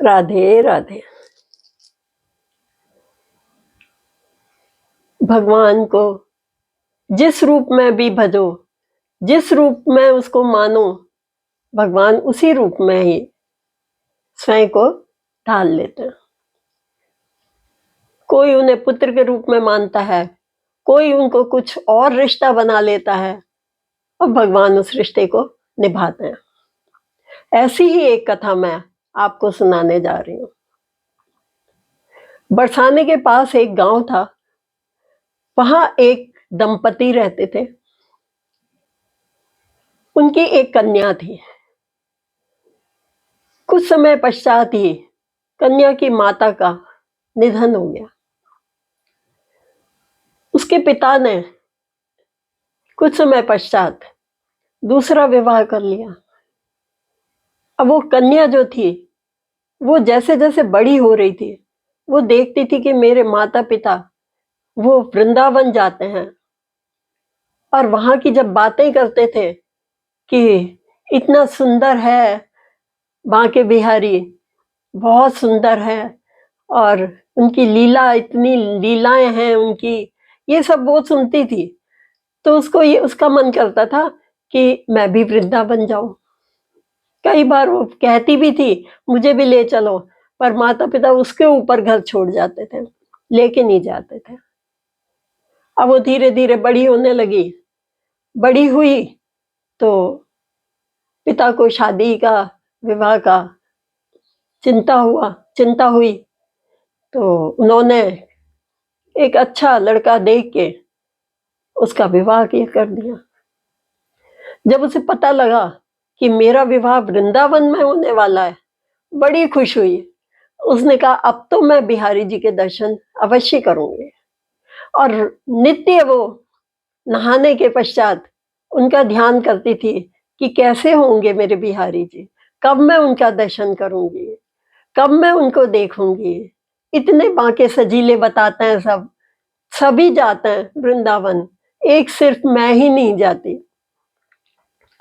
राधे राधे। भगवान को जिस रूप में भी भजो, जिस रूप में उसको मानो, भगवान उसी रूप में ही स्वयं को ढाल लेते हैं। कोई उन्हें पुत्र के रूप में मानता है, कोई उनको कुछ और रिश्ता बना लेता है और भगवान उस रिश्ते को निभाते हैं। ऐसी ही एक कथा मैं आपको सुनाने जा रही हूँ। बरसाने के पास एक गांव था। वहां एक दंपति रहते थे। उनकी एक कन्या थी। कुछ समय पश्चात ही कन्या की माता का निधन हो गया। उसके पिता ने कुछ समय पश्चात दूसरा विवाह कर लिया। अब वो कन्या जो थी, वो जैसे जैसे बड़ी हो रही थी, वो देखती थी कि मेरे माता पिता वो वृंदावन जाते हैं और वहां की जब बातें करते थे कि इतना सुंदर है बांके बिहारी, बहुत सुंदर है और उनकी लीला, इतनी लीलाएं हैं उनकी, ये सब वो सुनती थी। तो उसको ये उसका मन करता था कि मैं भी वृंदावन जाऊं। कई बार वो कहती भी थी मुझे भी ले चलो, पर माता पिता उसके ऊपर घर छोड़ जाते थे, लेके नहीं जाते थे। अब वो धीरे धीरे बड़ी होने लगी। बड़ी हुई तो पिता को शादी का, विवाह का चिंता हुई। तो उन्होंने एक अच्छा लड़का देख के उसका विवाह कर दिया। जब उसे पता लगा कि मेरा विवाह वृंदावन में होने वाला है, बड़ी खुश हुई। उसने कहा अब तो मैं बिहारी जी के दर्शन अवश्य करूंगी। और नित्य वो नहाने के पश्चात उनका ध्यान करती थी कि कैसे होंगे मेरे बिहारी जी, कब मैं उनका दर्शन करूंगी, कब मैं उनको देखूंगी। इतने बांके सजीले बताते हैं, सभी जाते हैं वृंदावन, एक सिर्फ मैं ही नहीं जाती।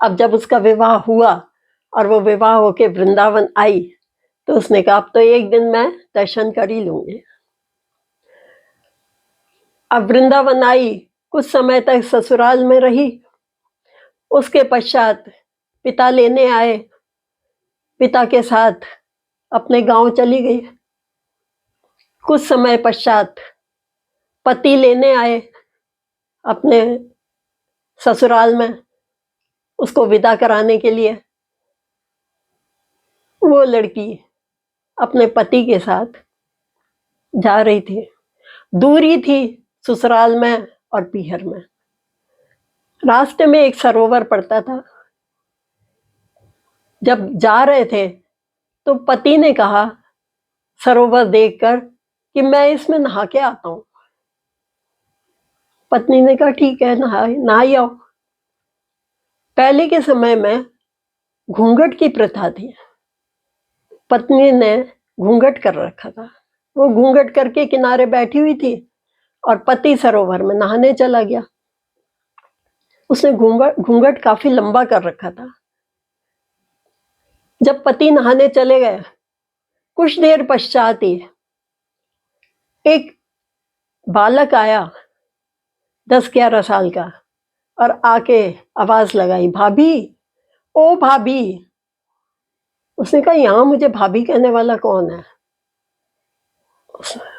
अब जब उसका विवाह हुआ और वो विवाह होके वृंदावन आई, तो उसने कहा अब तो एक दिन मैं दर्शन कर ही लूंगी। अब वृंदावन आई, कुछ समय तक ससुराल में रही। उसके पश्चात पिता लेने आए। पिता के साथ अपने गांव चली गई। कुछ समय पश्चात पति लेने आए अपने ससुराल में, उसको विदा कराने के लिए। वो लड़की अपने पति के साथ जा रही थी। दूरी थी ससुराल में और पीहर में। रास्ते में एक सरोवर पड़ता था। जब जा रहे थे तो पति ने कहा सरोवर देखकर कि मैं इसमें नहा के आता हूं। पत्नी ने कहा ठीक है, नहा ही आओ। पहले के समय में घूंघट की प्रथा थी। पत्नी ने घूंघट कर रखा था। वो घूंघट करके किनारे बैठी हुई थी और पति सरोवर में नहाने चला गया। उसने घूंघट काफी लंबा कर रखा था। जब पति नहाने चले गए, कुछ देर पश्चात ही एक बालक आया 10-11 साल का और आके आवाज लगाई, भाभी, ओ भाभी। उसने कहा यहाँ मुझे भाभी कहने वाला कौन है?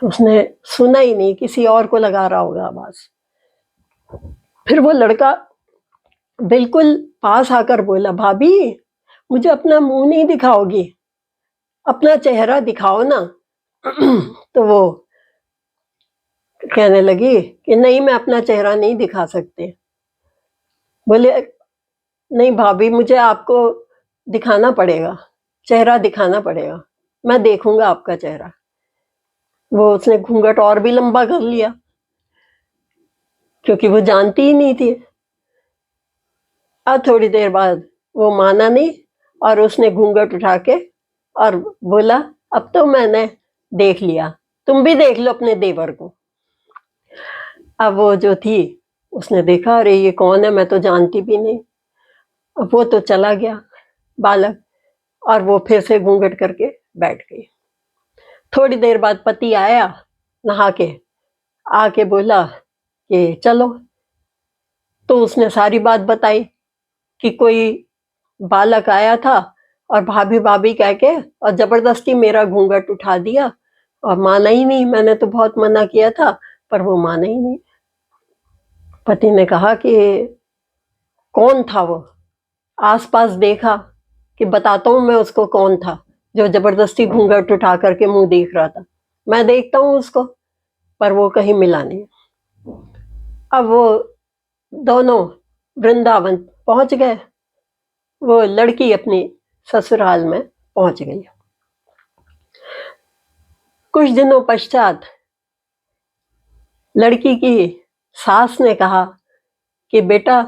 उसने सुना ही नहीं, किसी और को लगा रहा होगा आवाज। फिर वो लड़का बिल्कुल पास आकर बोला, भाभी मुझे अपना मुंह नहीं दिखाओगी, अपना चेहरा दिखाओ ना। तो वो कहने लगी कि नहीं, मैं अपना चेहरा नहीं दिखा सकते। बोले नहीं भाभी, मुझे आपको दिखाना पड़ेगा, चेहरा दिखाना पड़ेगा, मैं देखूंगा आपका चेहरा। वो उसने घूंघट और भी लंबा कर लिया क्योंकि वो जानती ही नहीं थी। अब थोड़ी देर बाद वो माना नहीं और उसने घूंघट उठा के और बोला अब तो मैंने देख लिया, तुम भी देख लो अपने देवर को। अब वो जो थी उसने देखा, अरे ये कौन है, मैं तो जानती भी नहीं। अब वो तो चला गया बालक और वो फिर से घूंघट करके बैठ गई। थोड़ी देर बाद पति आया नहा के, आके बोला कि चलो। तो उसने सारी बात बताई कि कोई बालक आया था और भाभी भाभी कह के और जबरदस्ती मेरा घूंघट उठा दिया और माना ही नहीं। मैंने तो बहुत मना किया था पर वो माना ही नहीं। पति ने कहा कि कौन था वो? आसपास देखा कि बताता हूँ मैं उसको कौन था जो जबरदस्ती घूंघट उठा करके मुंह देख रहा था। मैं देखता हूँ उसको, पर वो कहीं मिला नहीं। अब वो दोनों वृंदावन पहुंच गए। वो लड़की अपनी ससुराल में पहुंच गई। कुछ दिनों पश्चात लड़की की सास ने कहा कि बेटा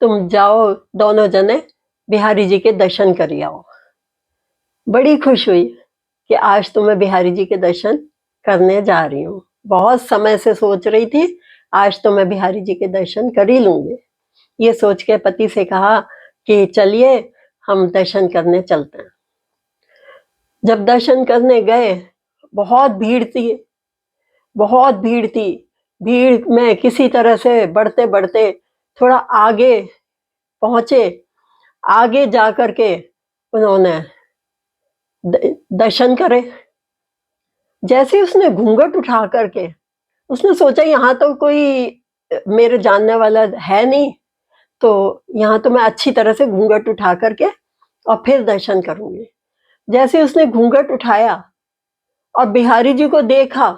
तुम जाओ, दोनों जने बिहारी जी के दर्शन कर आओ। बड़ी खुश हुई कि आज तो मैं बिहारी जी के दर्शन करने जा रही हूँ। बहुत समय से सोच रही थी, आज तो मैं बिहारी जी के दर्शन कर ही लूंगी। ये सोच के पति से कहा कि चलिए हम दर्शन करने चलते हैं। जब दर्शन करने गए, बहुत भीड़ थी, बहुत भीड़ थी। भीड़ में किसी तरह से बढ़ते बढ़ते थोड़ा आगे पहुंचे। आगे जा करके उन्होंने दर्शन करे। जैसे उसने घूंघट उठा करके, उसने सोचा यहाँ तो कोई मेरे जानने वाला है नहीं, तो यहाँ तो मैं अच्छी तरह से घूंघट उठा करके और फिर दर्शन करूंगी। जैसे उसने घूंघट उठाया और बिहारी जी को देखा,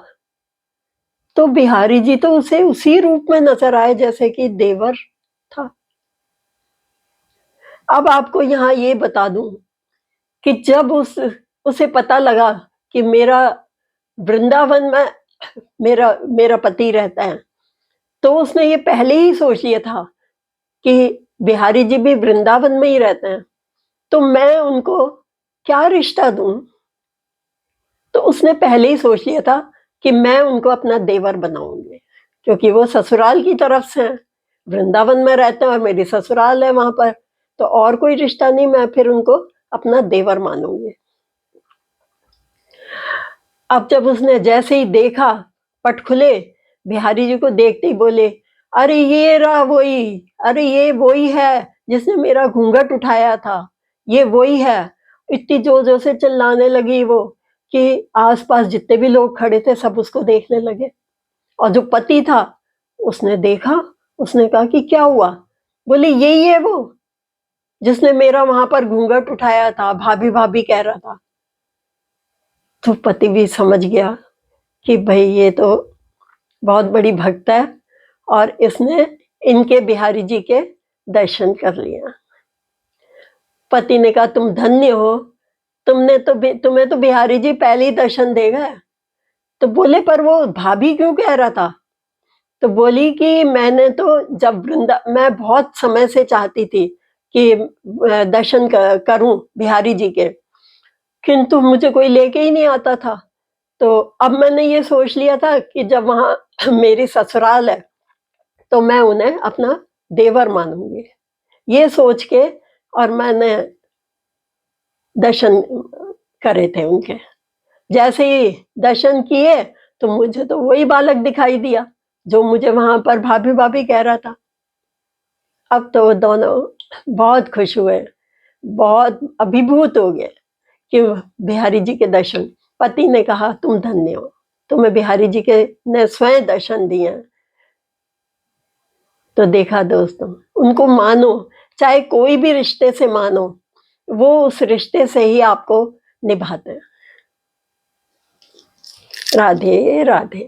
तो बिहारी जी तो उसे उसी रूप में नजर आए जैसे कि देवर था। अब आपको यहाँ ये बता दूं कि जब उसे पता लगा कि मेरा वृंदावन में मेरा मेरा पति रहता है, तो उसने ये पहले ही सोच लिया था कि बिहारी जी भी वृंदावन में ही रहते हैं, तो मैं उनको क्या रिश्ता दूं। तो उसने पहले ही सोच लिया था कि मैं उनको अपना देवर बनाऊंगी, क्योंकि वो ससुराल की तरफ से हैं, वृंदावन में रहते हैं और मेरी ससुराल है वहां पर, तो और कोई रिश्ता नहीं, मैं फिर उनको अपना देवर मानूंगी। अब जब उसने जैसे ही देखा, पट खुले, बिहारी जी को देखते ही बोले, अरे ये रहा वही, अरे ये वही है जिसने मेरा घूंघट उठाया था, ये वही है। इतनी जोर जोर से चिल्लाने लगी वो कि आसपास जितने भी लोग खड़े थे सब उसको देखने लगे। और जो पति था उसने देखा, उसने कहा कि क्या हुआ? बोले यही है वो जिसने मेरा वहां पर घूंघट उठाया था, भाभी भाभी कह रहा था। तो पति भी समझ गया कि भाई ये तो बहुत बड़ी भक्त है और इसने इनके बिहारी जी के दर्शन कर लिया। पति ने कहा तुम धन्य हो, तुम्हें तो बिहारी जी पहले ही दर्शन दे गए। तो बोले पर वो भाभी क्यों कह रहा था? तो बोली कि मैंने तो मैं बहुत समय से चाहती थी कि दर्शन करूं बिहारी जी के, किंतु मुझे कोई लेके ही नहीं आता था। तो अब मैंने ये सोच लिया था कि जब वहां मेरी ससुराल है तो मैं उन्हें अपना देवर मानूंगी। ये सोच के और मैंने दर्शन करे थे उनके। जैसे ही दर्शन किए तो मुझे तो वही बालक दिखाई दिया जो मुझे वहां पर भाभी भाभी कह रहा था। अब तो वो दोनों बहुत खुश हुए, बहुत अभिभूत हो गए कि बिहारी जी के दर्शन। पति ने कहा तुम धन्य हो, तुम्हें बिहारी जी के ने स्वयं दर्शन दिए हैं। तो देखा दोस्तों, उनको मानो, चाहे कोई भी रिश्ते से मानो, वो उस रिश्ते से ही आपको निभाते हैं। राधे राधे।